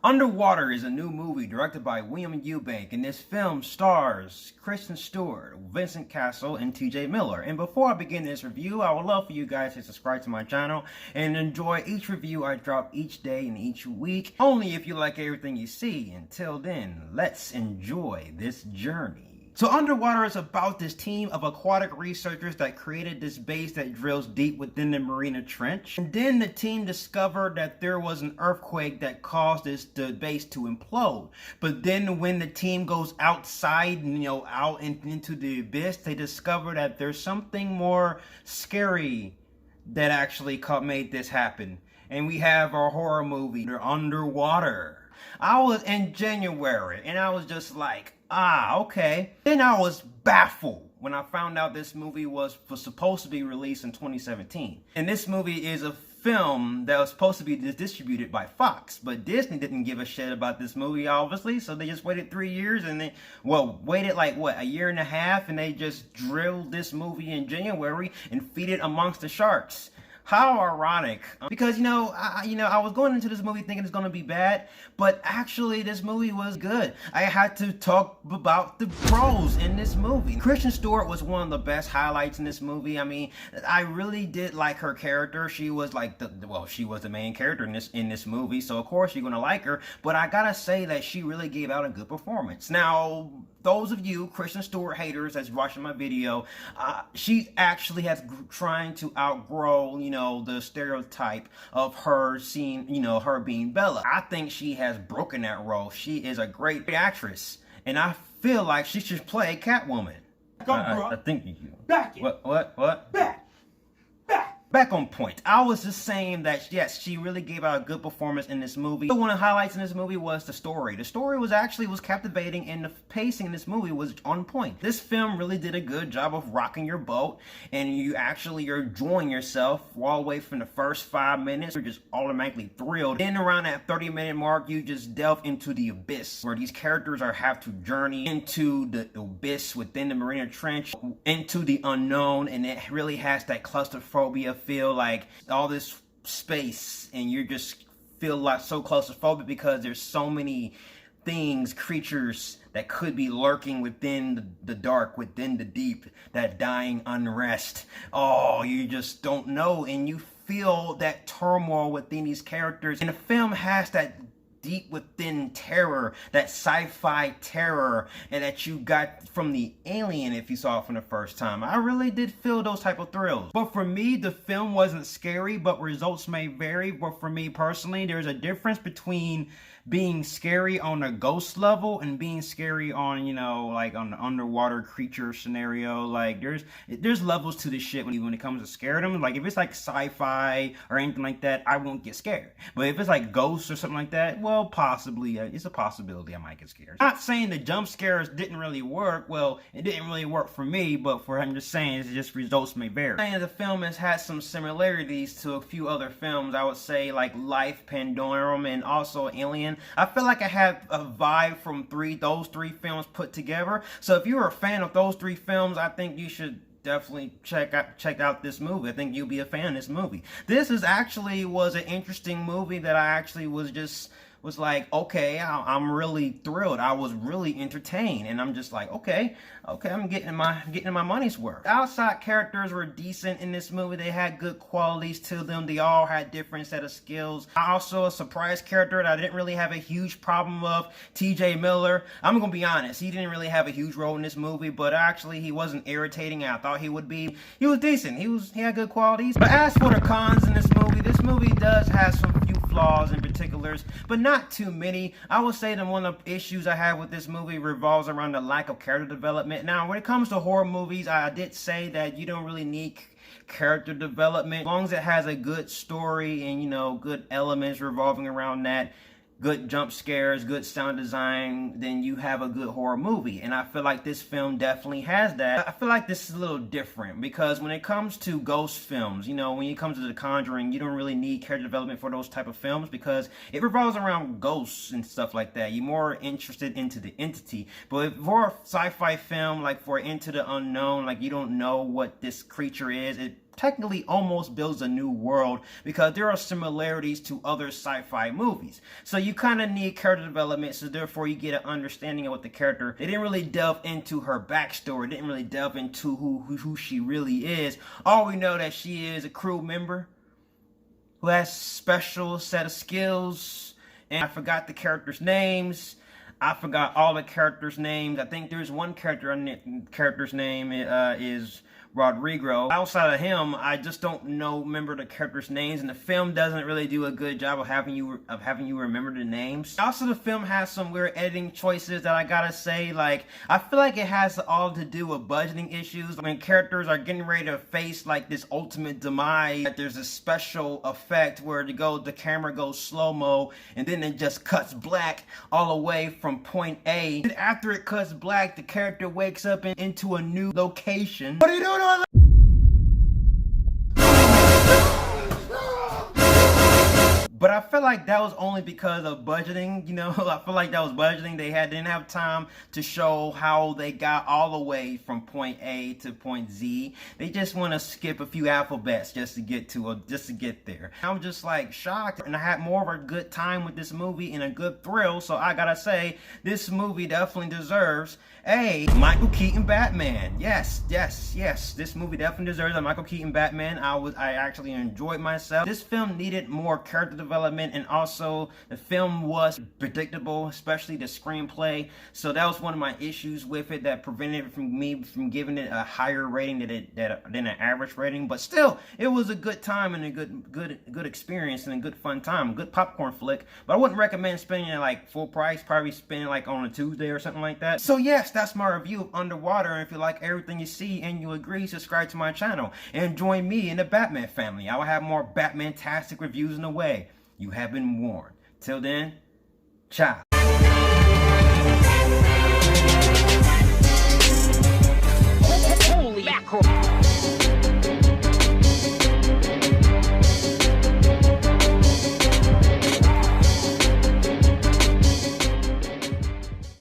Underwater is a new movie directed by William Eubank, and this film stars Kristen Stewart, Vincent Castle, and TJ Miller. And before I begin this review, I would love for you guys to subscribe to my channel and enjoy each review I drop each day and each week, only if you like everything you see. Until then, let's enjoy this journey. So Underwater is about this team of aquatic researchers that created this base that drills deep within the Marina Trench. And then the team discovered that there was an earthquake that caused the base to implode. But then when the team goes outside, out into the abyss, they discover that there's something more scary that actually made this happen. And we have our horror movie, They're Underwater. I was in January and I was just like, okay. Then I was baffled when I found out this movie was supposed to be released in 2017. And this movie is a film that was supposed to be distributed by Fox, but Disney didn't give a shit about this movie, obviously, so they just waited 3 years and they, waited like, a year and a half, and they just drilled this movie in January and feed it amongst the sharks. How ironic, because I was going into this movie thinking it's going to be bad, but actually this movie was good. I had to talk about the pros in this movie. Kristen Stewart was one of the best highlights in this movie. I mean, I really did like her character. She was like she was the main character in this movie, so of course you're going to like her, but I gotta say that she really gave out a good performance. Now, those of you Kristen Stewart haters that's watching my video, she actually has trying to outgrow, the stereotype of her her being Bella. I think she has broken that role. She is a great actress, and I feel like she should play Catwoman. I think you do. Back it. What? Back on point. I was just saying that, yes, she really gave out a good performance in this movie. One of the highlights in this movie was the story. The story was captivating, and the pacing in this movie was on point. This film really did a good job of rocking your boat, and you're enjoying yourself all the way from the first 5 minutes. You're just automatically thrilled. Then around that 30-minute mark, you just delve into the abyss, where these characters have to journey into the abyss within the Marina Trench, into the unknown, and it really has that claustrophobia feel, like all this space, and you just feel like so claustrophobic because there's so many creatures that could be lurking within the dark, within the deep, that dying unrest. Oh, you just don't know, and you feel that turmoil within these characters. And the film has that deep within terror, that sci-fi terror, and that you got from the Alien if you saw it from the first time. I really did feel those type of thrills. But for me, the film wasn't scary, but results may vary. But for me personally, there's a difference between being scary on a ghost level and being scary on, like on the underwater creature scenario. Like there's levels to this shit when it comes to scaredom. Like if it's like sci-fi or anything like that, I won't get scared. But if it's like ghosts or something like that, well, possibly, it's a possibility I might get scared. I'm not saying the jump scares didn't really work. Well, it didn't really work for me, but I'm just saying it's just results may vary. And the film has had some similarities to a few other films. I would say like Life, Pandorum, and also Alien. I feel like I had a vibe from those three films put together. So if you're a fan of those three films, I think you should definitely check out this movie. I think you'll be a fan of this movie. This was an interesting movie that I actually was like, okay, I'm really thrilled. I was really entertained, and I'm just like, okay, I'm getting my money's worth. Outside characters were decent in this movie. They had good qualities to them. They all had different set of skills. Also, a surprise character that I didn't really have a huge problem of, TJ Miller. I'm gonna be honest, he didn't really have a huge role in this movie, but actually he wasn't irritating I thought he would be. He was decent. He had good qualities. But as for the cons in this movie does have some few flaws in particulars, but not too many. I would say that one of the issues I have with this movie revolves around the lack of character development. Now, when it comes to horror movies, I did say that you don't really need character development. As long as it has a good story and, good elements revolving around that, good jump scares, good sound design, then you have a good horror movie. And I feel like this film definitely has that. I feel like this is a little different because when it comes to ghost films, when it comes to The Conjuring, you don't really need character development for those type of films because it revolves around ghosts and stuff like that. You're more interested into the entity. But for a sci-fi film, like for Into the Unknown, like you don't know what this creature is, it technically almost builds a new world because there are similarities to other sci-fi movies. So you kind of need character development, so therefore you get an understanding of what the character. They didn't really delve into her backstory, didn't really delve into who she really is. All we know that she is a crew member who has special set of skills, and I forgot the characters' names. I forgot all the characters' names. I think there's one character's name is Rodrigo. Outside of him, I just don't remember the characters' names, and the film doesn't really do a good job of having you remember the names. Also, the film has some weird editing choices that I gotta say. Like, I feel like it has all to do with budgeting issues. When characters are getting ready to face like this ultimate demise, there's a special effect where the camera goes slow-mo, and then it just cuts black all the way from point A. And after it cuts black, the character wakes up into a new location. What are you doing? But I feel like that was only because of budgeting, you know. I feel like that was budgeting. They didn't have time to show how they got all the way from point A to point Z. They just want to skip a few alphabets just to get there. I'm just like shocked, and I had more of a good time with this movie and a good thrill. So I gotta say, this movie definitely deserves a Michael Keaton Batman. Yes. This movie definitely deserves a Michael Keaton Batman. I actually enjoyed myself. This film needed more character development, and also the film was predictable, especially the screenplay. So that was one of my issues with it that prevented me from giving it a higher rating than an average rating. But still, it was a good time and a good experience and a good fun time, good popcorn flick. But I wouldn't recommend spending it like full price. Probably spending it like on a Tuesday or something like that. So yes, that's my review of Underwater. And if you like everything you see and you agree, subscribe to my channel and join me in the Batman family. I will have more Batman-tastic reviews in the way. You have been warned. Till then, ciao.